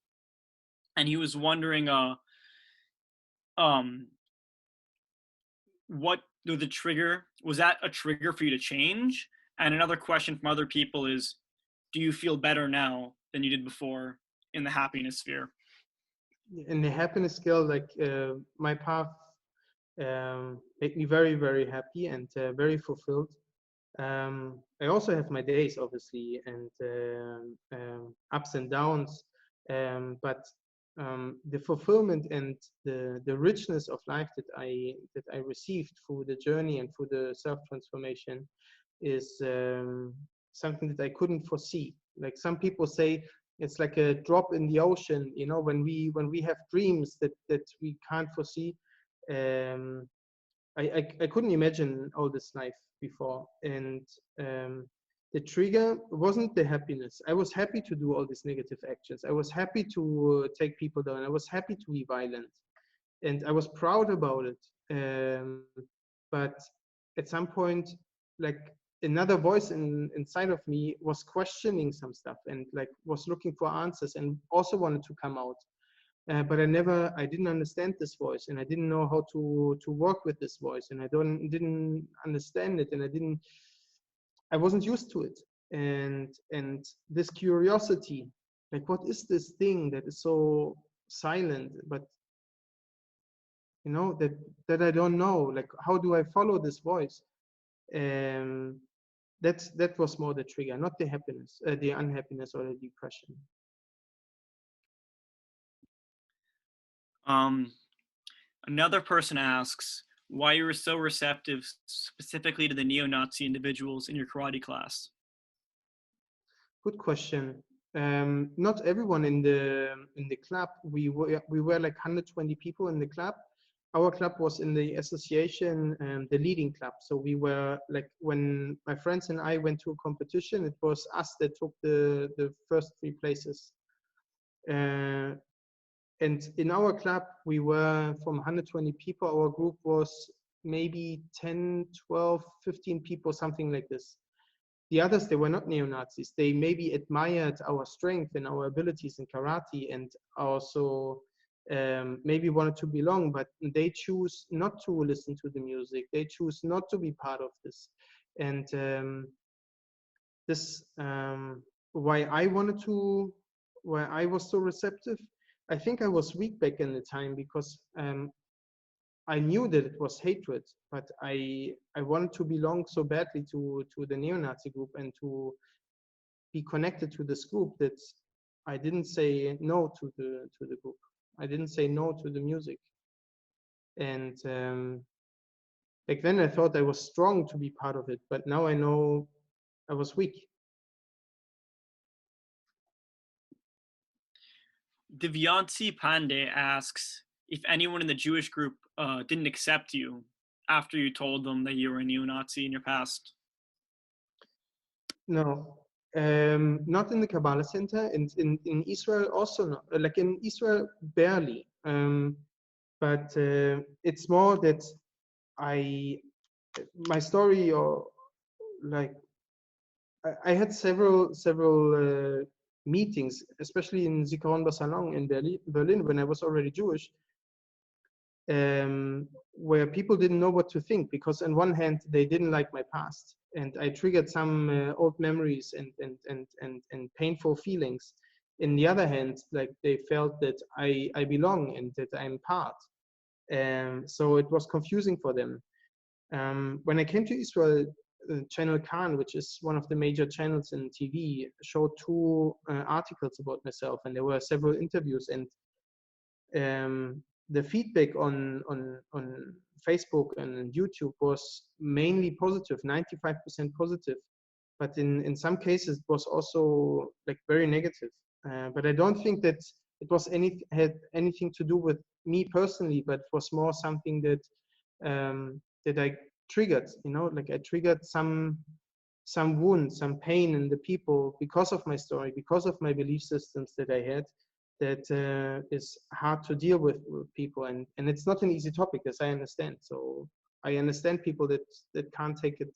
and he was wondering what the trigger was, that a trigger for you to change? And another question from other people is, do you feel better now than you did before in the happiness sphere? In the happiness scale, like my path make me very, very happy and very fulfilled. I also have my days, obviously, and ups and downs, but the fulfillment and the richness of life that I received through the journey and through the self-transformation is something that I couldn't foresee. Like some people say, it's like a drop in the ocean, you know, when we have dreams that we can't foresee. I couldn't imagine all this life before, and the trigger wasn't the happiness. I was happy to do all these negative actions. I was happy to take people down. I was happy to be violent, and I was proud about it. But at some point, like another voice inside of me was questioning some stuff and like was looking for answers and also wanted to come out. But I didn't understand this voice, and I didn't know how to work with this voice, and I didn't understand it, and I wasn't used to it. And this curiosity, like, what is this thing that is so silent, but you know, that I don't know, like, how do I follow this voice? that was more the trigger, not the happiness, the unhappiness or the depression. Another person asks why you were so receptive specifically to the neo-Nazi individuals in your karate class. Good question. Not everyone in the club. We were like 120 people in the club. Our club was in the association, the leading club. So we were like, when my friends and I went to a competition, it was us that took the first 3 places. And in our club, we were from 120 people. Our group was maybe 10, 12, 15 people, something like this. The others, they were not neo-Nazis. They maybe admired our strength and our abilities in karate, and also maybe wanted to belong, but they choose not to listen to the music. They choose not to be part of this. And this, why I was so receptive. I think I was weak back in the time because I knew that it was hatred, but I wanted to belong so badly to the neo-Nazi group and to be connected to this group that I didn't say no to the group. I didn't say no to the music. And back then I thought I was strong to be part of it, but now I know I was weak. Divyansi Pandey asks if anyone in the Jewish group didn't accept you after you told them that you were a neo-Nazi in your past. No, not in the Kabbalah Center, and in Israel also not. Like in Israel, barely. But it's more that my story, or like I had several meetings, especially in Zikaron Basalon in Berlin when I was already Jewish, where people didn't know what to think, because on one hand they didn't like my past, and I triggered some old memories and painful feelings. In the other hand, like they felt that I belong and that I'm part. So it was confusing for them. When I came to Israel, Channel Khan, which is one of the major channels in TV, showed 2 articles about myself, and there were several interviews. And the feedback on Facebook and YouTube was mainly positive, 95% positive. But in some cases, it was also like very negative. But I don't think that it was had anything to do with me personally, but it was more something that that I triggered. You know, like I triggered some wound, some pain in the people because of my story, because of my belief systems that I had. That is hard to deal with people, and it's not an easy topic, as I understand. So I understand people that can't take it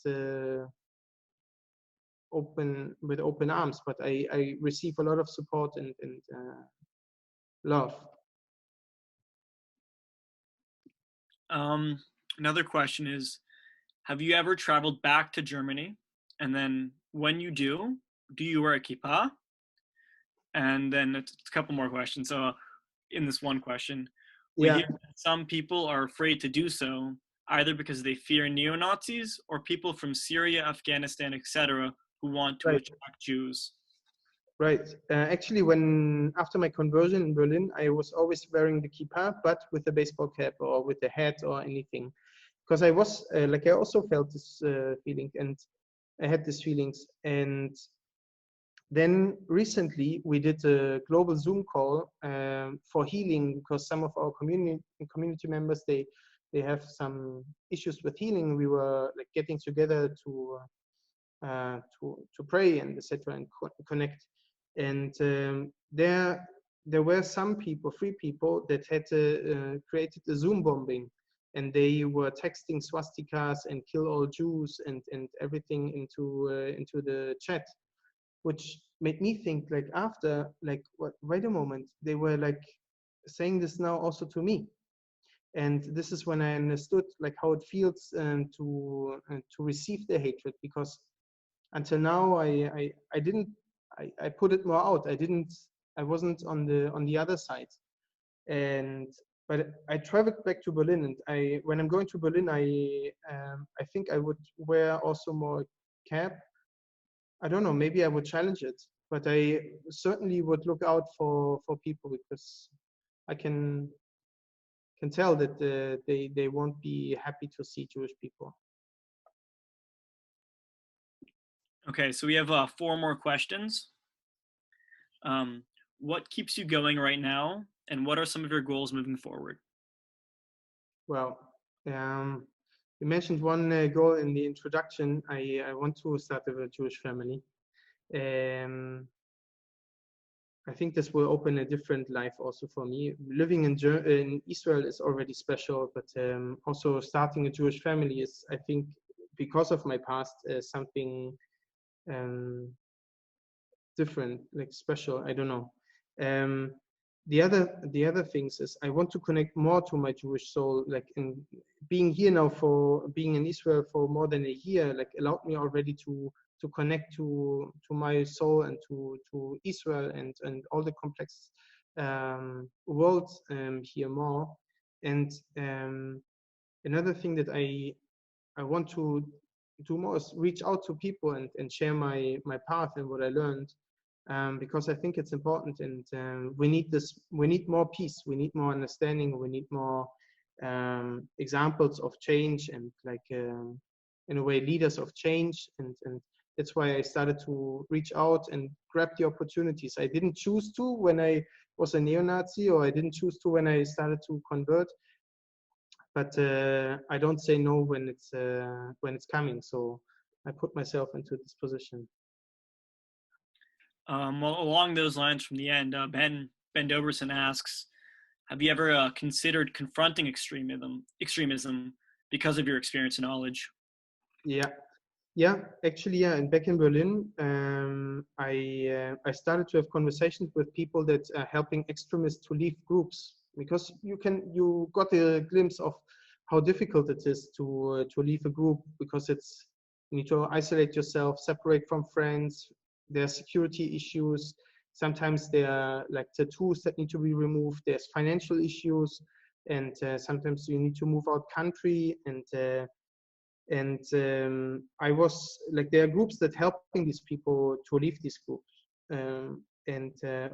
with open arms, but I receive a lot of support and love. Another question is, have you ever traveled back to Germany? And then when you do you wear a kippah? And then it's a couple more questions. So in this one question, we hear that some people are afraid to do so, either because they fear neo-Nazis or people from Syria, Afghanistan, etc., who want to attract Jews. Right. Actually, after my conversion in Berlin, I was always wearing the kippah, but with a baseball cap or with a hat or anything, because I was I also felt this feeling, and I had these feelings. And then recently we did a global Zoom call for healing, because some of our community members, they have some issues with healing. We were like getting together to pray and etc. and connect. And there were some people, 3 people, that had created a Zoom bombing, and they were texting swastikas and kill all Jews and everything into the chat, which made me think, like, after, like, wait a moment, they were like saying this now also to me. And this is when I understood like how it feels to receive the hatred, because until now I put it more out. I wasn't on the other side. But I traveled back to Berlin, and when I'm going to Berlin, I think I would wear also more cap, I don't know, maybe I would challenge it, but I certainly would look out for people, because I can tell that they won't be happy to see Jewish people. Okay, so we have 4 more questions. What keeps you going right now, and what are some of your goals moving forward? Well, you mentioned one goal in the introduction. I want to start a Jewish family. I think this will open a different life also for me. Living in Israel is already special, but also starting a Jewish family is, I think, because of my past, something different, like special. I don't know. The other things is I want to connect more to my Jewish soul. Like in being here now, for being in Israel for more than a year, like allowed me already to connect to my soul and to Israel and all the complex worlds here more. And another thing that I want to do more is reach out to people and share my path and what I learned. Because I think it's important, and we need this. We need more peace. We need more understanding. We need more examples of change, and like in a way, leaders of change. And that's why I started to reach out and grab the opportunities. I didn't choose to when I was a neo-Nazi, or I didn't choose to when I started to convert. But I don't say no when it's coming. So I put myself into this position. Well, along those lines from the end, Ben Doberson asks, have you ever considered confronting extremism because of your experience and knowledge? Yeah, actually, yeah. And back in Berlin, I started to have conversations with people that are helping extremists to leave groups, because you got a glimpse of how difficult it is to leave a group, because you need to isolate yourself, separate from friends. There are security issues. Sometimes there are like tattoos that need to be removed. There's financial issues, and sometimes you need to move out country. And I was like, there are groups that helping these people to leave these groups, or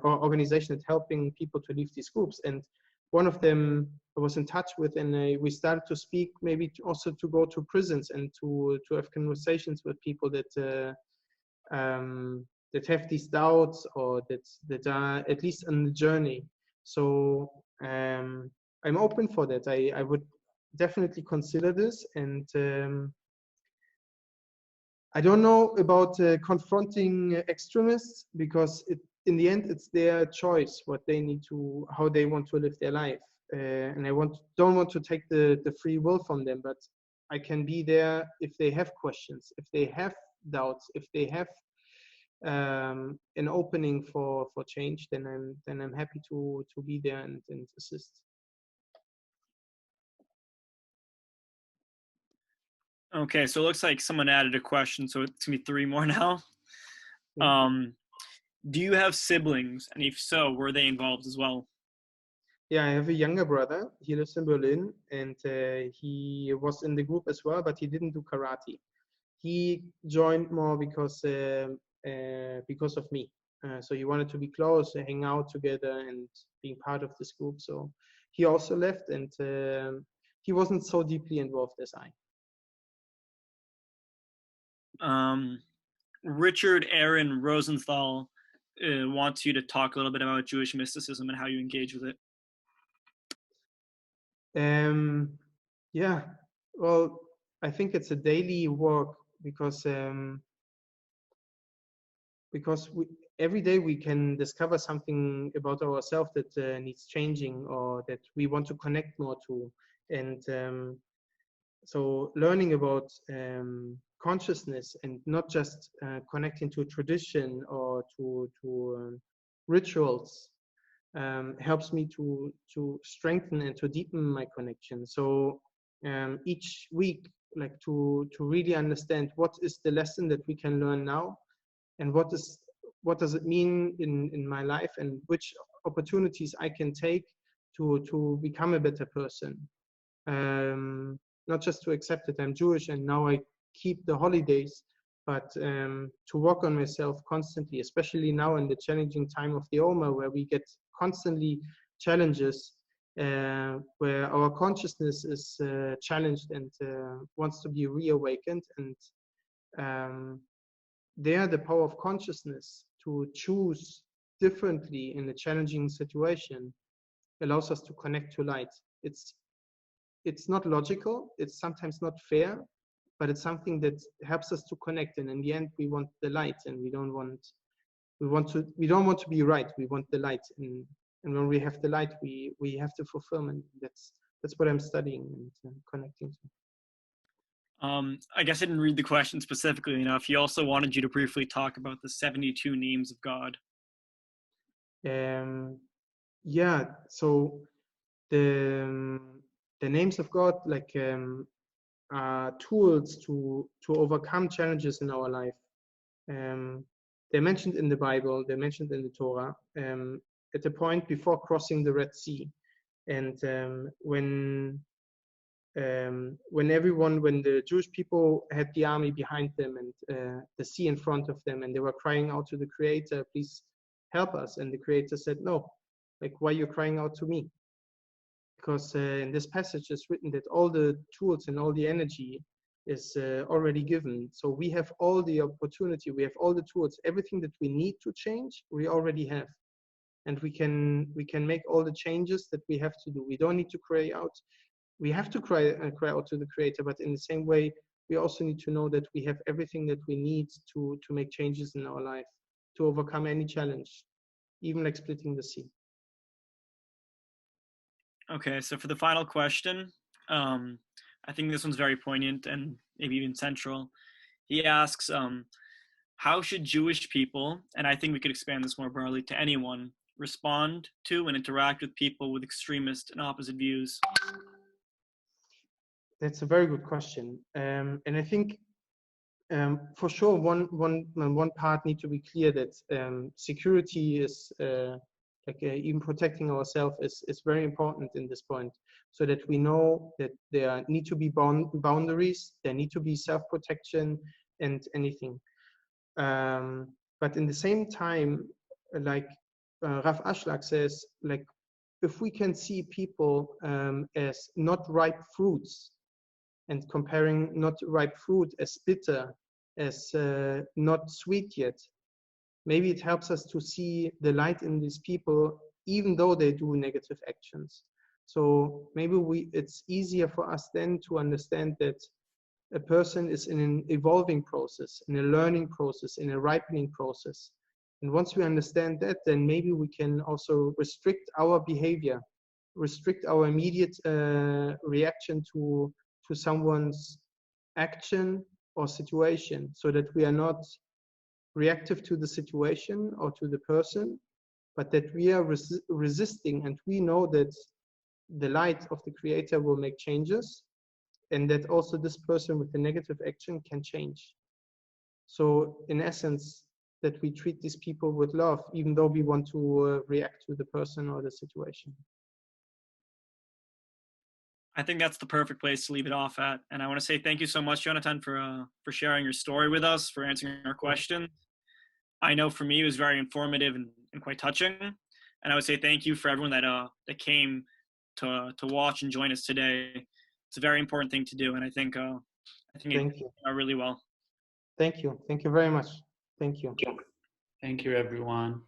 organizations that helping people to leave these groups. And one of them I was in touch with, and we started to speak, maybe also to go to prisons and to have conversations with people that have these doubts, or that are at least on the journey. So I'm open for that. I would definitely consider this. And I don't know about confronting extremists, because in the end it's their choice what they need to, how they want to live their life, and I don't want to take the free will from them. But I can be there if they have questions, if they have doubts, if they have an opening for change. Then I'm happy to be there and assist. Okay, so it looks like someone added a question, so it's gonna be 3 more now. Do you have siblings, and if so, were they involved as well? Yeah, I have a younger brother. He lives in Berlin, and he was in the group as well, but he didn't do karate. He joined more because of me. So he wanted to be close, hang out together, and being part of this group. So he also left, and he wasn't so deeply involved as I. Richard Aaron Rosenthal wants you to talk a little bit about Jewish mysticism and how you engage with it. Yeah, well, I think it's a daily work, because every day we can discover something about ourselves that needs changing, or that we want to connect more to. And so learning about consciousness, and not just connecting to tradition or to rituals, helps me to strengthen and to deepen my connection. So each week, like to really understand what is the lesson that we can learn now, and what does it mean in my life, and which opportunities I can take to become a better person. Not just to accept that I'm Jewish and now I keep the holidays, but to work on myself constantly, especially now in the challenging time of the Oma, where we get constantly challenges, where our consciousness is challenged and wants to be reawakened. And there, the power of consciousness to choose differently in a challenging situation allows us to connect to light. It's not logical, it's sometimes not fair, but it's something that helps us to connect. And in the end, we want the light, and we don't want to be right. We want the light, and when we have the light, we have the fulfillment. That's what I'm studying and connecting to. I guess I didn't read the question specifically enough. He also wanted you to briefly talk about the 72 names of God. Yeah, so the names of God, like, are tools to overcome challenges in our life. They're mentioned in the Bible, they're mentioned in the Torah, at the point before crossing the Red Sea. And when the Jewish people had the army behind them and the sea in front of them, and they were crying out to the Creator, please help us. And the Creator said, no, like, why are you crying out to me? Because in this passage it's written that all the tools and all the energy is already given. So we have all the opportunity, we have all the tools, everything that we need to change, we already have. And we can make all the changes that we have to do. We don't need to cry out. We have to cry out to the Creator, but in the same way, we also need to know that we have everything that we need to make changes in our life, to overcome any challenge, even like splitting the sea. Okay, so for the final question, I think this one's very poignant and maybe even central. He asks, how should Jewish people, and I think we could expand this more broadly to anyone, respond to and interact with people with extremist and opposite views? That's a very good question. And I think for sure one part need to be clear that security is even protecting ourselves is very important in this point, so that we know that there need to be boundaries, there need to be self-protection and anything. But in the same time, like Rav Ashlag says, like, if we can see people as not ripe fruits, and comparing not ripe fruit as bitter, as not sweet yet, maybe it helps us to see the light in these people, even though they do negative actions. So maybe it's easier for us then to understand that a person is in an evolving process, in a learning process, in a ripening process. And once we understand that, then maybe we can also restrict our behavior, restrict our immediate reaction to someone's action or situation, so that we are not reactive to the situation or to the person, but that we are resisting, and we know that the light of the Creator will make changes, and that also this person with the negative action can change. So in essence, that we treat these people with love, even though we want to react to the person or the situation. I think that's the perfect place to leave it off at. And I want to say thank you so much, Yonatan, for sharing your story with us, for answering our question. I know for me it was very informative and quite touching. And I would say thank you for everyone that came to watch and join us today. It's a very important thing to do, and I think Thank you. Really well. Thank you. Thank you very much. Thank you. Thank you, everyone.